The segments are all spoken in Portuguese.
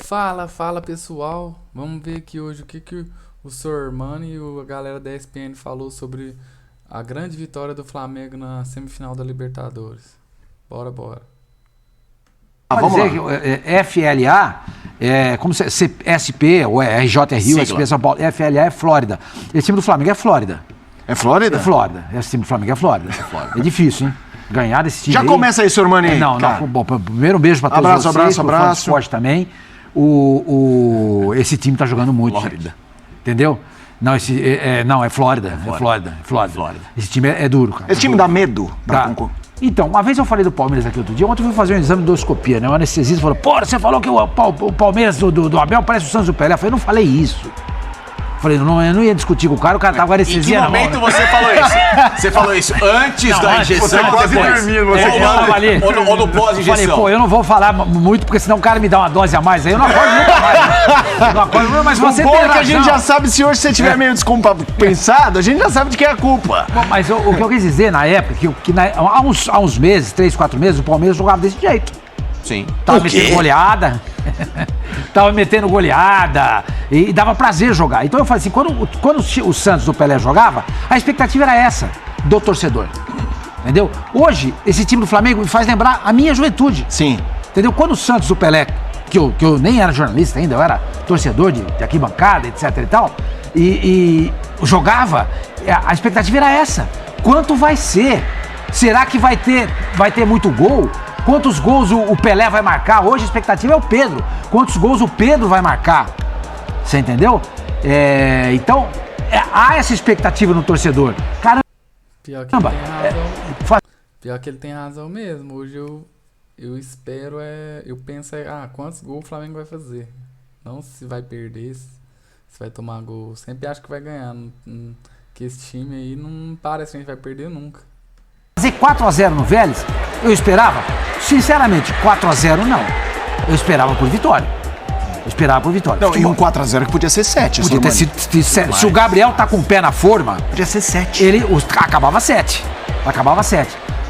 Fala pessoal, vamos ver aqui hoje o que o Sormani e a galera da ESPN falou sobre a grande vitória do Flamengo na semifinal da Libertadores. Bora. Vamos dizer que FLA é como se SP ou RJ Rio, SP São Paulo, FLA é Flórida. Esse time do Flamengo é Flórida. É Flórida? É Flórida. Esse time do Flamengo é Flórida. É difícil, hein? Ganhar desse time. Já aí. Começa aí, Sormani. Não. Bom, primeiro um beijo pra todos vocês. Abraço. Esporte também. Esse time tá jogando muito. Flórida. Entendeu? Não, é Flórida. É Flórida. Esse time é duro, cara. Esse time dá medo pra Então, uma vez eu falei do Palmeiras aqui outro dia, ontem eu fui fazer um exame de endoscopia, né? O anestesista falou, pô, você falou que o Palmeiras do Abel parece o Santos do Pelé. Eu falei, não falei isso. Falei, eu não ia discutir com o cara tava com anestesia na mão. Em que momento você falou isso? Você falou isso antes da injeção? Você quase dormindo. Ou no pós-injeção? Falei, pô, eu não vou falar muito, porque senão o cara me dá uma dose a mais aí, eu não acordo nunca mais. Não acordo nunca, mas você tem razão. Que a gente já sabe, se hoje você estiver meio descompensado, a gente já sabe de quem é a culpa. Bom, mas o que eu quis dizer na época, há uns meses, 3, 4 meses, o Palmeiras jogava desse jeito. Sim. Tava metendo goleada. Tava metendo goleada. E dava prazer jogar. Então eu falei assim, quando o Santos do Pelé jogava, a expectativa era essa, do torcedor. Entendeu? Hoje, esse time do Flamengo me faz lembrar a minha juventude. Sim. Entendeu? Quando o Santos do Pelé, que eu nem era jornalista ainda, eu era torcedor de arquibancada, etc e tal, e jogava, a expectativa era essa. Quanto vai ser? Será que vai ter muito gol? Quantos gols o Pelé vai marcar? Hoje a expectativa é o Pedro. Quantos gols o Pedro vai marcar? Você entendeu? Então, há essa expectativa no torcedor. Caramba! Pior que ele tem razão. Pior que ele tem razão mesmo. Hoje eu espero, eu penso, quantos gols o Flamengo vai fazer? Não se vai perder, se vai tomar gol. Sempre acho que vai ganhar. Que esse time aí não parece que a gente vai perder nunca. Fazer 4-0 no Vélez, eu esperava, sinceramente, 4-0 não. Eu esperava por vitória. Não, e um 4-0 que podia ser 7. Podia ter sido 7. Se o Gabriel tá com o pé na forma, podia ser 7. Acabava 7.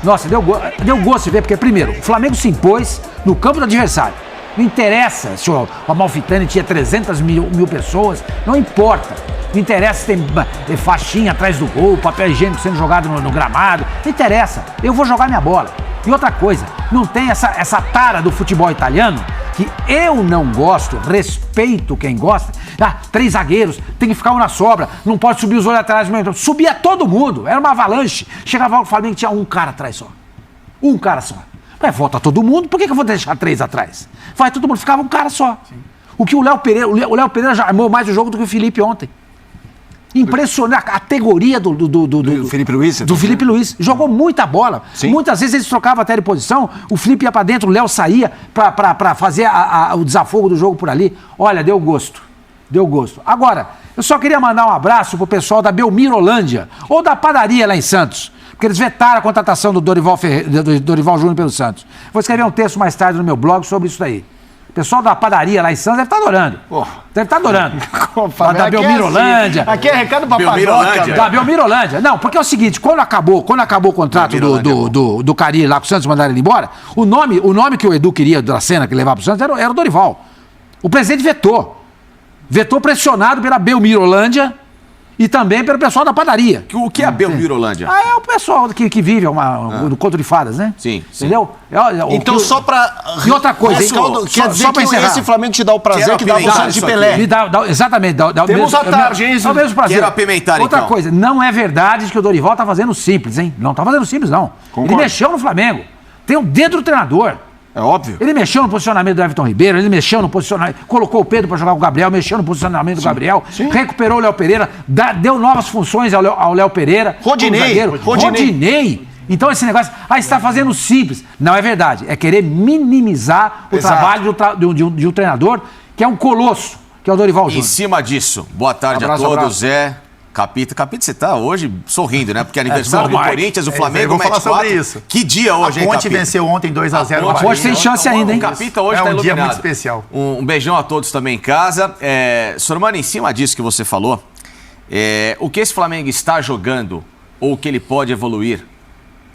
Nossa, deu gosto de ver, porque primeiro, o Flamengo se impôs no campo do adversário. Não interessa se o Amalfitani tinha 300 mil pessoas, não importa. Não interessa se tem faixinha atrás do gol, papel higiênico sendo jogado no gramado. Não interessa. Eu vou jogar minha bola. E outra coisa, não tem essa tara do futebol italiano, que eu não gosto, respeito quem gosta. 3 zagueiros, tem que ficar um na sobra, não pode subir os olhos atrás. Subia todo mundo, era uma avalanche. Chegava o Flamengo e tinha um cara atrás só. Um cara só. Volta todo mundo, por que eu vou deixar 3 atrás? Vai todo mundo, ficava um cara só. Sim. O que o Léo Pereira já armou mais o jogo do que o Felipe ontem. Impressionante a categoria do Felipe Luiz. Do Felipe Luiz. Jogou muita bola. Sim. Muitas vezes eles trocavam até de posição, o Felipe ia pra dentro, o Léo saía pra fazer o desafogo do jogo por ali. Olha, deu gosto. Agora, eu só queria mandar um abraço pro pessoal da Belmirolândia, ou da padaria lá em Santos, porque eles vetaram a contratação do Dorival Júnior pelo Santos. Vou escrever um texto mais tarde no meu blog sobre isso daí. O pessoal da padaria lá em Santos deve estar adorando. Deve estar adorando. Da Belmirolândia. Aqui é recado pra Padoca. Da Belmirolândia. Não, porque é o seguinte, quando acabou o contrato do Cari lá com o Santos, mandaram ele embora, o nome que o Edu queria da cena que levava pro Santos era o Dorival. O presidente vetou. Vetou pressionado pela Belmirolândia e também pelo pessoal da padaria. O que é a Belmirolândia? É o pessoal que vive no conto de fadas, né? Sim. Entendeu? Então só pra... E outra coisa, quer dizer que esse Flamengo te dá o prazer que dá o Santos de Pelé. Exatamente. Temos a tarde, hein? É o mesmo prazer. Quero apimentar, outra coisa, não é verdade que o Dorival tá fazendo simples, hein? Não tá fazendo simples, não. Concordo. Ele mexeu no Flamengo. Tem o dedo do treinador. É óbvio. Ele mexeu no posicionamento do Everton Ribeiro, ele mexeu no posicionamento, colocou o Pedro para jogar com o Gabriel, mexeu no posicionamento do Gabriel, recuperou o Léo Pereira, deu novas funções ao Léo Pereira. Rodinei. Então esse negócio, está fazendo simples. Não é verdade, é querer minimizar o trabalho de um treinador que é um colosso, que é o Dorival Júnior. Em cima disso, boa tarde a todos, Zé. Capita, você tá hoje sorrindo, né? Porque é aniversário do Corinthians, o Flamengo vou falar sobre isso. Que dia hoje, hein, Capita? A Ponte venceu ontem 2-0. Hoje tem chance ainda, hein? O Capita hoje tá iluminado. É um dia muito especial. Um beijão a todos também em casa. Sormani, em cima disso que você falou, o que esse Flamengo está jogando ou o que ele pode evoluir,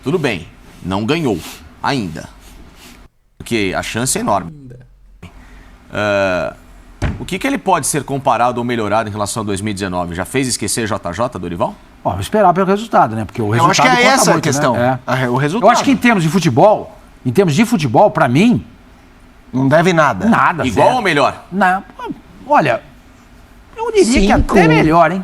tudo bem, não ganhou ainda. Porque a chance é enorme. O que ele pode ser comparado ou melhorado em relação a 2019? Já fez esquecer JJ, Dorival? Vamos esperar pelo resultado, né? Porque o resultado Eu acho que é conta essa muito, a questão. Né? O resultado. Eu acho que em termos de futebol, pra mim... Não deve nada. Nada, Igual zero. ou melhor? Não, olha, eu diria que até melhor, hein?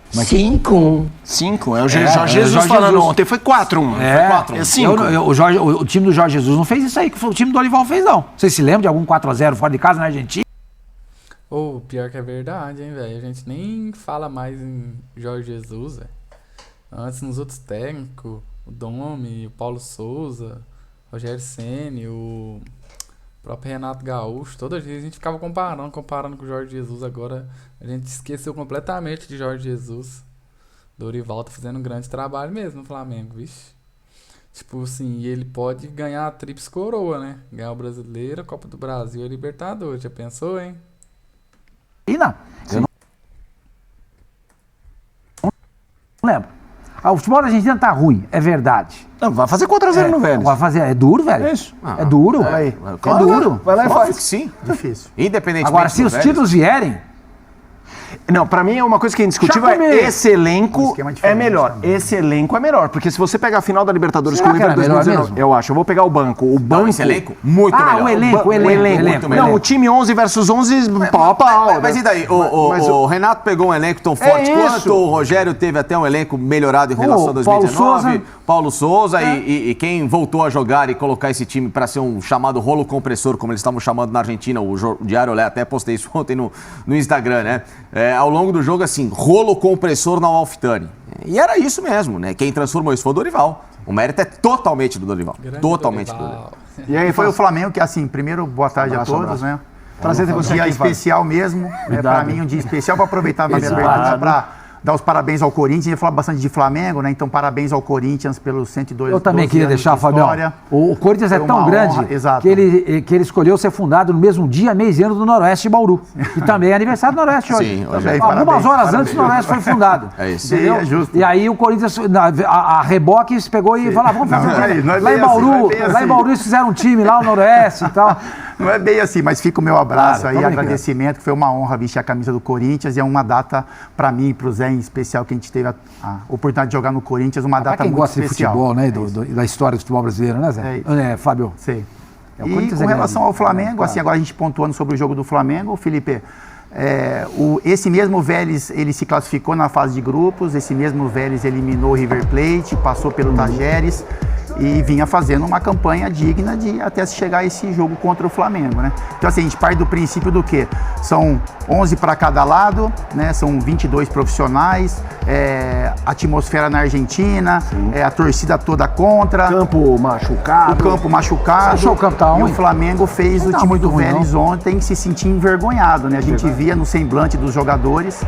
5. É o Jorge Jesus falando ontem. Foi 4-1. É, Foi 5. O time do Jorge Jesus não fez isso aí que o time do Dorival fez, não. Vocês se lembram de algum 4-0 fora de casa na Argentina? Pior que é verdade, hein, velho. A gente nem fala mais em Jorge Jesus, velho. Antes, nos outros técnicos, o Domi, o Paulo Souza, o Rogério Ceni, o próprio Renato Gaúcho, todas as vezes a gente ficava comparando com o Jorge Jesus. Agora a gente esqueceu completamente de Jorge Jesus. Dorival tá fazendo um grande trabalho mesmo no Flamengo, vixe. Tipo assim, e ele pode ganhar a tríplice coroa, né? Ganhar o Brasileiro, a Copa do Brasil e a Libertadores. Já pensou, hein? E não. Eu não lembro. O futebol da Argentina tá ruim, é verdade. Não, vai fazer 4-0 no Vélez. Vai fazer, é duro, velho. É isso. É duro. Claro, duro. Vai lá e Óbvio faz. que sim. Difícil. Independentemente Agora, se do os Vélez. títulos vierem... Não, pra mim é uma coisa que é indiscutível. Já comi. Esse elenco esquema é diferente melhor. também. Esse elenco é melhor. Porque se você pegar a final da Libertadores Será com o que River era melhor 2019, mesmo? eu acho. Eu vou pegar o banco. O banco. Não, esse elenco, muito Ah, melhor. o elenco. Não, elenco. o time 11 versus 11, pau a pau. Mas né? e daí? Mas O Renato pegou um elenco tão forte isso. quanto o Rogério teve até um elenco melhorado em relação a Paulo 2019. Paulo Souza É. e quem voltou a jogar e colocar esse time para ser um chamado rolo compressor, como eles estavam chamando na Argentina, o Diário Olé, até postei isso ontem no Instagram, né? Ao longo do jogo, assim, rolo compressor na Amalfitani. E era isso mesmo, né? Quem transformou isso foi o Dorival. O mérito é totalmente do Dorival. Grande Totalmente do Dorival. Dorival. E aí foi o Flamengo que, assim, primeiro, boa tarde a todos, né? Prazer ter você Um dia aqui, Fábio. especial mesmo, para mim um dia especial para aproveitar na minha abertura para dar os parabéns ao Corinthians. A gente ia falar bastante de Flamengo, né? Então parabéns ao Corinthians pelos 102 Eu também 12 queria anos deixar, de Fabião. história. O Corinthians é Foi tão uma grande honra, exato. que ele escolheu ser fundado no mesmo dia, mês e ano do Noroeste de Bauru. E também é aniversário do Noroeste hoje. Sim, hoje Também, Algumas parabéns, horas parabéns. antes o Noroeste foi fundado. É isso. Entendeu? Sim, é justo. E aí o Corinthians, a Reboques pegou e falou, vamos fazer Não, um time. não é Lá bem em Bauru, assim, não é bem lá em assim. Bauru eles fizeram um time lá no Noroeste e tal. Não é bem assim, mas fica o meu abraço Claro, aí, tô brincando. agradecimento, que foi uma honra vestir a camisa do Corinthians e é uma data para mim e para o Zé em especial, que a gente teve a oportunidade de jogar no Corinthians, uma Pra data quem muito gosta especial. de futebol, né? É Da história do futebol brasileiro, né, Zé? É Fábio. Sei. É, o E Corinthians com é relação grande. ao Flamengo, Claro. assim, agora a gente pontuando sobre o jogo do Flamengo, Felipe, esse mesmo Vélez, ele se classificou na fase de grupos, esse mesmo Vélez eliminou o River Plate, passou pelo Tajeres e vinha fazendo uma campanha digna de até se chegar a esse jogo contra o Flamengo, né? Então, assim, a gente parte do princípio do quê? São 11 para cada lado, né? São 22 profissionais, atmosfera na Argentina, a torcida toda contra. Campo machucado. O campo machucado. Você achou o campo tá e ruim? o Flamengo fez Não o tá time muito do ruim, Vélez ontem se sentir envergonhado, né? A gente via no semblante dos jogadores,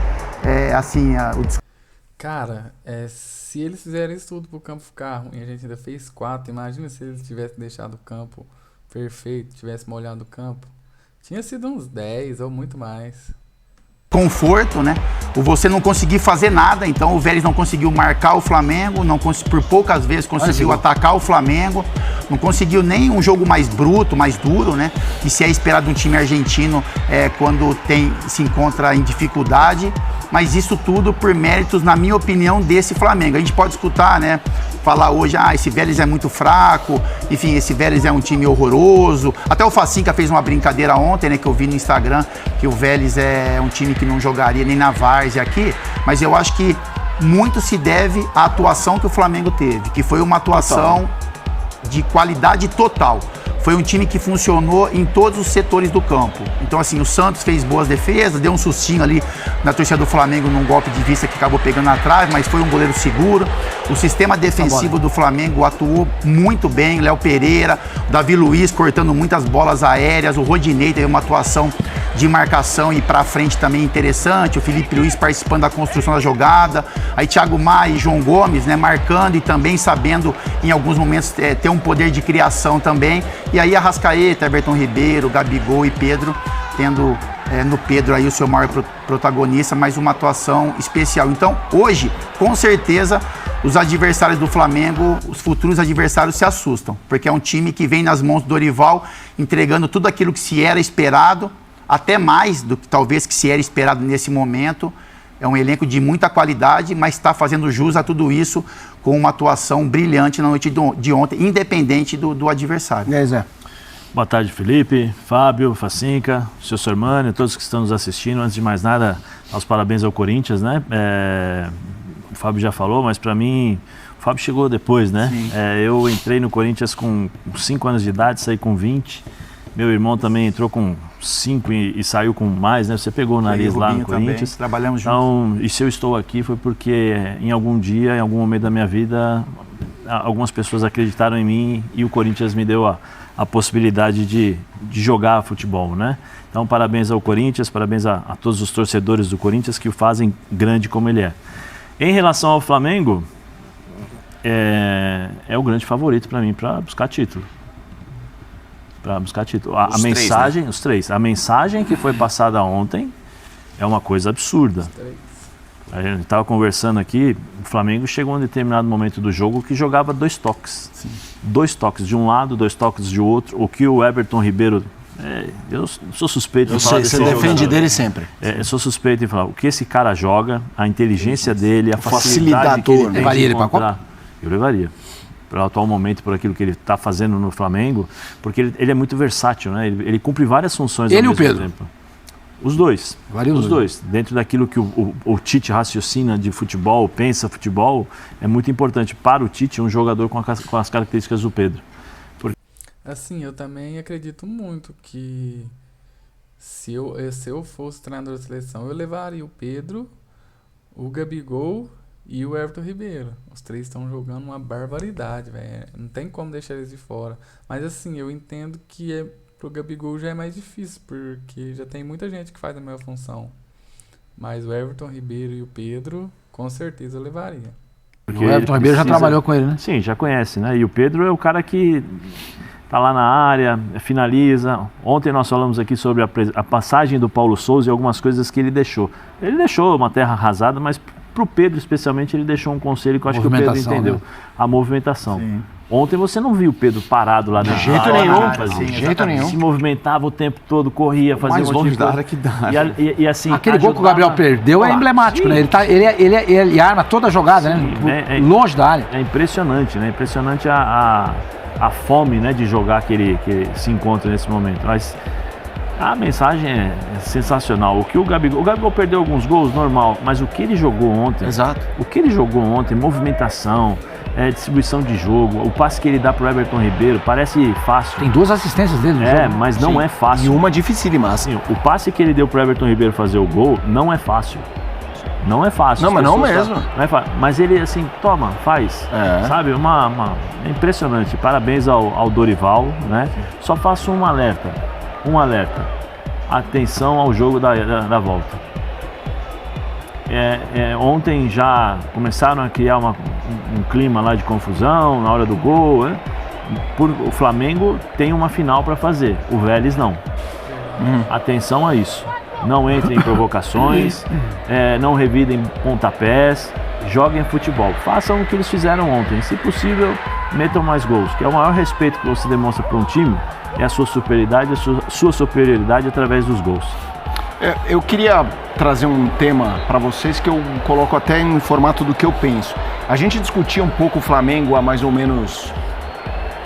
Cara, se eles fizerem isso tudo pro campo ficar ruim, a gente ainda fez 4. Imagina se eles tivessem deixado o campo perfeito, tivessem molhado o campo. Tinha sido uns 10 ou muito mais. conforto, né? Você não conseguir fazer nada, então o Vélez não conseguiu marcar o Flamengo, por poucas vezes conseguiu atacar o Flamengo, não conseguiu nem um jogo mais bruto, mais duro, né? Que se é esperado de um time argentino quando se encontra em dificuldade, mas isso tudo por méritos, na minha opinião, desse Flamengo. A gente pode escutar, né? Falar hoje, esse Vélez é muito fraco, enfim, esse Vélez é um time horroroso. Até o Facinca fez uma brincadeira ontem, né, que eu vi no Instagram, que o Vélez é um time que não jogaria nem na várzea aqui, mas eu acho que muito se deve à atuação que o Flamengo teve, que foi uma atuação de qualidade total. Foi um time que funcionou em todos os setores do campo. Então, assim, o Santos fez boas defesas, deu um sustinho ali na torcida do Flamengo num golpe de vista que acabou pegando atrás, mas foi um goleiro seguro. O sistema defensivo do Flamengo atuou muito bem. Léo Pereira, Davi Luiz cortando muitas bolas aéreas, o Rodinei teve uma atuação de marcação e pra frente também interessante, o Felipe Luiz participando da construção da jogada, aí Thiago Maia e João Gomes, né, marcando e também sabendo em alguns momentos ter um poder de criação também. E aí Arrascaeta, Everton Ribeiro, Gabigol e Pedro, tendo no Pedro aí o seu maior protagonista, mas uma atuação especial. Então, hoje, com certeza, os adversários do Flamengo, os futuros adversários se assustam, porque é um time que vem nas mãos do Dorival entregando tudo aquilo que se era esperado, até mais do que talvez que se era esperado nesse momento. É um elenco de muita qualidade, mas está fazendo jus a tudo isso com uma atuação brilhante na noite de ontem, independente do adversário. E aí, Zé? Boa tarde, Felipe, Fábio, Facinca, seu Sormani, todos que estão nos assistindo. Antes de mais nada, aos parabéns ao Corinthians, né? O Fábio já falou, mas para mim, o Fábio chegou depois, né? Eu entrei no Corinthians com 5 anos de idade, saí com 20. Meu irmão também entrou com 5 e saiu com mais, né? Você pegou o nariz lá no Corinthians. Também, trabalhamos juntos. Então, e se eu estou aqui foi porque em algum dia, em algum momento da minha vida, algumas pessoas acreditaram em mim e o Corinthians me deu a possibilidade de jogar futebol, né? Então, parabéns ao Corinthians, parabéns a todos os torcedores do Corinthians que o fazem grande como ele é. Em relação ao Flamengo, é o grande favorito para mim para buscar título. Para buscar título. A mensagem, né? Os três. A mensagem que foi passada ontem é uma coisa absurda. A gente estava conversando aqui, o Flamengo chegou a um determinado momento do jogo que jogava 2 toques. Sim. 2 toques de um lado, 2 toques de outro. O que o Everton Ribeiro... eu sou suspeito em falar desse jogador. Você defende dele sempre. Eu sou suspeito em falar. O que esse cara joga, a inteligência dele, a facilidade que ele tem. Levaria ele para a Copa? Eu levaria. Pelo atual momento, por aquilo que ele está fazendo no Flamengo, porque ele é muito versátil, né? Ele cumpre várias funções ao mesmo tempo. Os dois. Os dois. Dentro daquilo que o Tite raciocina de futebol, pensa futebol, é muito importante para o Tite um jogador com as características do Pedro. Assim, eu também acredito muito que se eu fosse treinador da seleção, eu levaria o Pedro, o Gabigol e o Everton Ribeiro. Os 3 estão jogando uma barbaridade, velho. Não tem como deixar eles de fora. Mas assim, eu entendo que pro Gabigol já é mais difícil, porque já tem muita gente que faz a mesma função. Mas o Everton Ribeiro e o Pedro, com certeza eu levaria. Porque o Everton Ribeiro já trabalhou com ele, né? Sim, já conhece, né? E o Pedro é o cara que tá lá na área, finaliza. Ontem nós falamos aqui sobre a passagem do Paulo Souza e algumas coisas que ele deixou. Ele deixou uma terra arrasada, mas pro Pedro especialmente ele deixou um conselho que eu acho que o Pedro entendeu. Né? A movimentação. Sim. Ontem você não viu o Pedro parado lá dentro. De jeito nenhum. De jeito nenhum. Se movimentava o tempo todo, corria, fazia mais longe da área que dá. E assim, aquele gol que o Gabriel perdeu é emblemático, né? Ele arma toda a jogada, né? Longe da área. É impressionante, né? Impressionante a fome, né, de jogar que ele se encontra nesse momento. Mas a mensagem é sensacional. O Gabigol perdeu alguns gols, normal, mas o que ele jogou ontem, movimentação, distribuição de jogo, o passe que ele dá pro Everton Ribeiro, parece fácil. Tem 2 assistências dele no jogo. Mas não é fácil. E uma dificílima. Sim, o passe que ele deu pro Everton Ribeiro fazer o gol não é fácil. Não é fácil. Não, mas não mesmo. Não é fácil. Mas ele, assim, toma, faz. Sabe? É impressionante. Parabéns ao Dorival, né? Só faço um alerta. Atenção ao jogo da volta. Ontem já começaram a criar um clima lá de confusão na hora do gol. Né? O Flamengo tem uma final para fazer. O Vélez não. Atenção a isso. Não entrem em provocações, não revidem pontapés, joguem futebol. Façam o que eles fizeram ontem. Se possível, metam mais gols. Que é o maior respeito que você demonstra para um time, é a sua superioridade através dos gols. Eu queria trazer um tema para vocês que eu coloco até em formato do que eu penso. A gente discutia um pouco o Flamengo há mais ou menos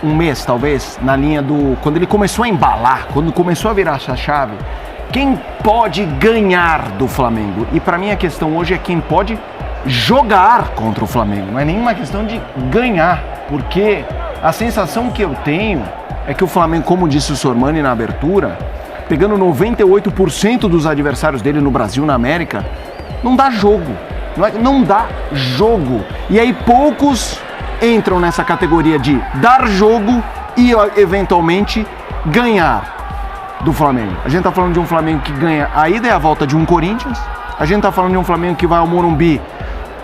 um mês, talvez, na linha do... Quando ele começou a embalar, quando começou a virar essa chave... Quem pode ganhar do Flamengo? E para mim a questão hoje é quem pode jogar contra o Flamengo. Não é nenhuma questão de ganhar, porque a sensação que eu tenho é que o Flamengo, como disse o Sormani na abertura, pegando 98% dos adversários dele no Brasil, na América, não dá jogo. Não dá jogo. E aí poucos entram nessa categoria de dar jogo e eventualmente ganhar do Flamengo. A gente tá falando de um Flamengo que ganha a ida e a volta de um Corinthians. A gente tá falando de um Flamengo que vai ao Morumbi,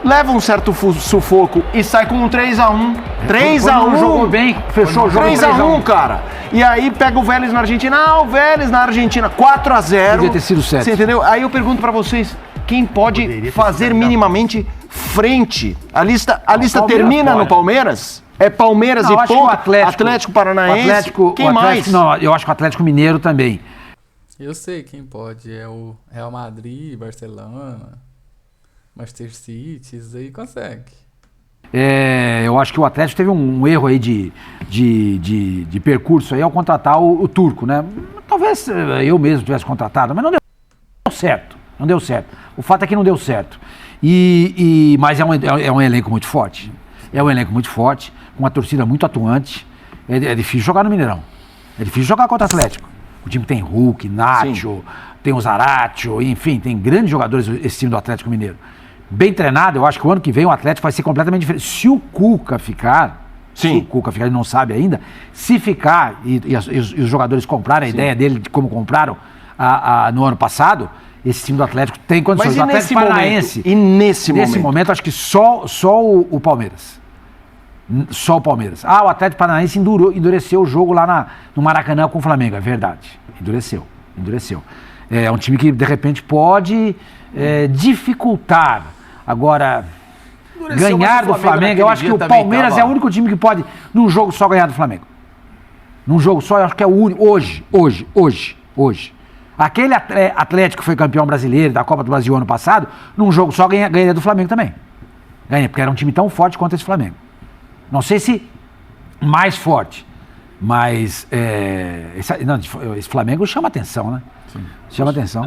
leva um certo sufoco e sai com um 3-1. 3-1. Jogou bem, fechou o jogo 3-1, cara. E aí pega o Vélez na Argentina. O Vélez na Argentina, 4-0. Podia ter sido 7. Você entendeu? Aí eu pergunto pra vocês, quem pode fazer minimamente frente. A lista Palmeiras termina pode. no Palmeiras? É Palmeiras Não, e eu acho que ponto? o Atlético Paranaense? Quem mais? Não, eu acho que o Atlético Mineiro também. Eu sei quem pode. É o Real Madrid, Barcelona, Manchester City, isso aí consegue. Eu acho que o Atlético teve um erro aí de percurso aí ao contratar o turco, né? Talvez eu mesmo tivesse contratado, mas não deu certo. Não deu certo. O fato é que não deu certo. Mas é um elenco muito forte. É um elenco muito forte, com uma torcida muito atuante. É difícil jogar no Mineirão. É difícil jogar contra o Atlético. O time tem Hulk, Nacho, tem o Zaratio, enfim, tem grandes jogadores esse time do Atlético Mineiro. Bem treinado, eu acho que o ano que vem o Atlético vai ser completamente diferente. Se o Cuca ficar, ele não sabe ainda, se ficar e os jogadores comprarem a ideia dele de como compraram no ano passado, esse time do Atlético tem condições. Mas o Atlético Paranaense, nesse momento, acho que só o Palmeiras. Só o Palmeiras. O Atlético Paranaense endureceu o jogo lá no Maracanã com o Flamengo, é verdade. Endureceu. É um time que, de repente, pode dificultar. Agora, ganhar do Flamengo, eu acho que o Palmeiras é o único time que pode, num jogo só, ganhar do Flamengo. Num jogo só, eu acho que é o único. Hoje. Aquele Atlético que foi campeão brasileiro da Copa do Brasil ano passado, num jogo só ganha do Flamengo também. Ganha, porque era um time tão forte quanto esse Flamengo. Não sei se mais forte, mas esse Flamengo chama atenção, né? Chama atenção.